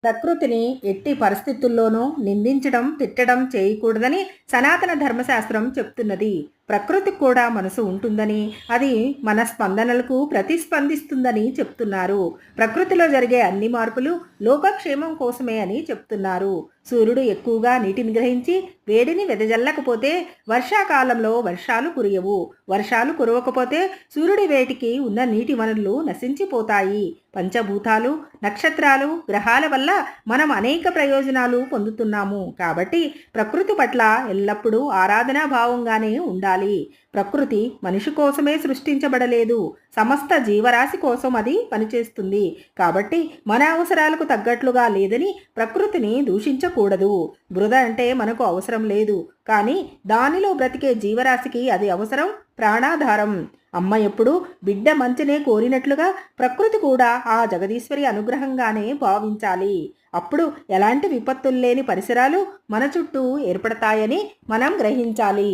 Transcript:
ప్రకృతిని ఎట్టి పరిస్థితుల్లోనూ నిందించడం, తిట్టడం చేయకూడదని సనాతన ధర్మశాస్త్రం చెప్తున్నది. ప్రకృతికి కూడా మనసు ఉంటుందని, అది మన స్పందనలకు ప్రతిస్పందిస్తుందని చెప్తున్నారు. ప్రకృతిలో జరిగే అన్ని మార్పులు లోకక్షేమం కోసమే అని చెప్తున్నారు. సూర్యుడు ఎక్కువగా నీటిని గ్రహించి వేడిని వెదజల్లకపోతే వర్షాకాలంలో వర్షాలు కురియవు. వర్షాలు కురవకపోతే సూర్యుడి వేటికి ఉన్న నీటి వనరులు నశించిపోతాయి. పంచభూతాలు, నక్షత్రాలు, గ్రహాల వల్ల మనం అనేక ప్రయోజనాలు పొందుతున్నాము. కాబట్టి ప్రకృతి పట్ల ఎల్లప్పుడూ ఆరాధనా భావంగానే ఉండాలి. ప్రకృతి మనిషి కోసమే సృష్టించబడలేదు, సమస్త జీవరాశి కోసం అది పనిచేస్తుంది. కాబట్టి మన అవసరాలకు తగ్గట్లుగా లేదని ప్రకృతిని దూషించకూడదు. బురద అంటే మనకు అవసరం లేదు, కానీ దానిలో బ్రతికే జీవరాశికి అది అవసరం, ప్రాణాధారం. అమ్మ ఎప్పుడు బిడ్డ మంచినే కోరినట్లుగా ప్రకృతి కూడా ఆ జగదీశ్వరి అనుగ్రహంగానే భావించాలి. అప్పుడు ఎలాంటి విపత్తులు లేని పరిసరాలు మన చుట్టూ ఏర్పడతాయని మనం గ్రహించాలి.